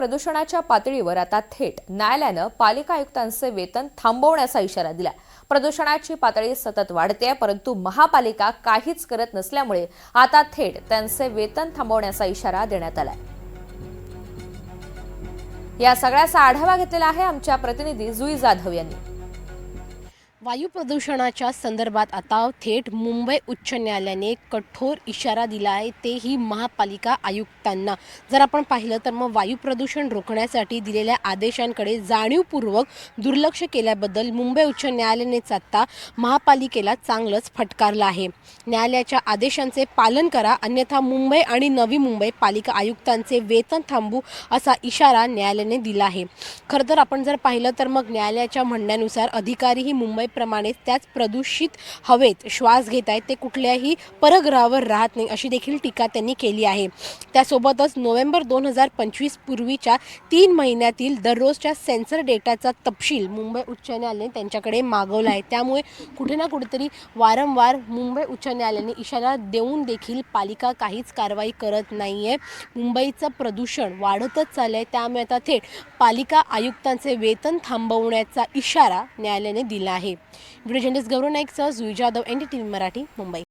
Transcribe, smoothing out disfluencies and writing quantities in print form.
प्रदूषणाच्या पातळीवर आता थेट न्यायालयानं पालिका आयुक्तांचे वेतन थांबवण्याचा इशारा दिला। प्रदूषणाची पातळी सतत वाढते, परंतु महापालिका काहीच करत नसल्यामुळे आता थेट त्यांचे वेतन थांबवण्याचा इशारा देण्यात आलाय। या सगळ्याचा आढावा घेतलेला आहे आमच्या प्रतिनिधी जुई जाधव यांनी। वायू प्रदूषणाच्या संदर्भात आता थेट मुंबई उच्च न्यायालयाने कठोर इशारा दिला आहे, तेही महापालिका आयुक्तांना। जर आपण पाहिलं तर मग वायू प्रदूषण रोखण्यासाठी दिलेल्या आदेशांकडे जाणीवपूर्वक दुर्लक्ष केल्याबद्दल मुंबई उच्च न्यायालयानेच आता महापालिकेला चांगलंच फटकारलं आहे। न्यायालयाच्या आदेशांचे पालन करा, अन्यथा मुंबई आणि नवी मुंबई पालिका आयुक्तांचे वेतन थांबू असा इशारा न्यायालयाने दिला आहे। खरं तर आपण जर पाहिलं तर मग न्यायालयाच्या म्हणण्यानुसार अधिकारीही मुंबई प्रमाणे त्याच प्रदूषित हवेत श्वास घेत आहेत, ते कुठल्याही परग्रहावर राहत नाही अशी देखील टीका त्यांनी केली आहे। त्यासोबतच नोव्हेंबर 2025 पूर्वीच्या 3 महिन्यातील दररोजच्या सेन्सर डेटाचा तपशील मुंबई उच्च न्यायालयाने त्यांच्याकडे मागवला आहे। त्यामुळे कुठे ना कुठेतरी वारंवार मुंबई उच्च न्यायालयाने इशारा देऊन देखील पालिका काहीच कारवाई करत नाहीये। मुंबईचं प्रदूषण वाढतच चाललंय, त्यामुळे आता थेट पालिका आयुक्तांचे वेतन थांबवण्याचा इशारा न्यायालयाने दिला आहे। व्हिडिओ जर्नलिस्ट गौरव नाईकसह जुई जाधव, NDTV मराठी, मुंबई।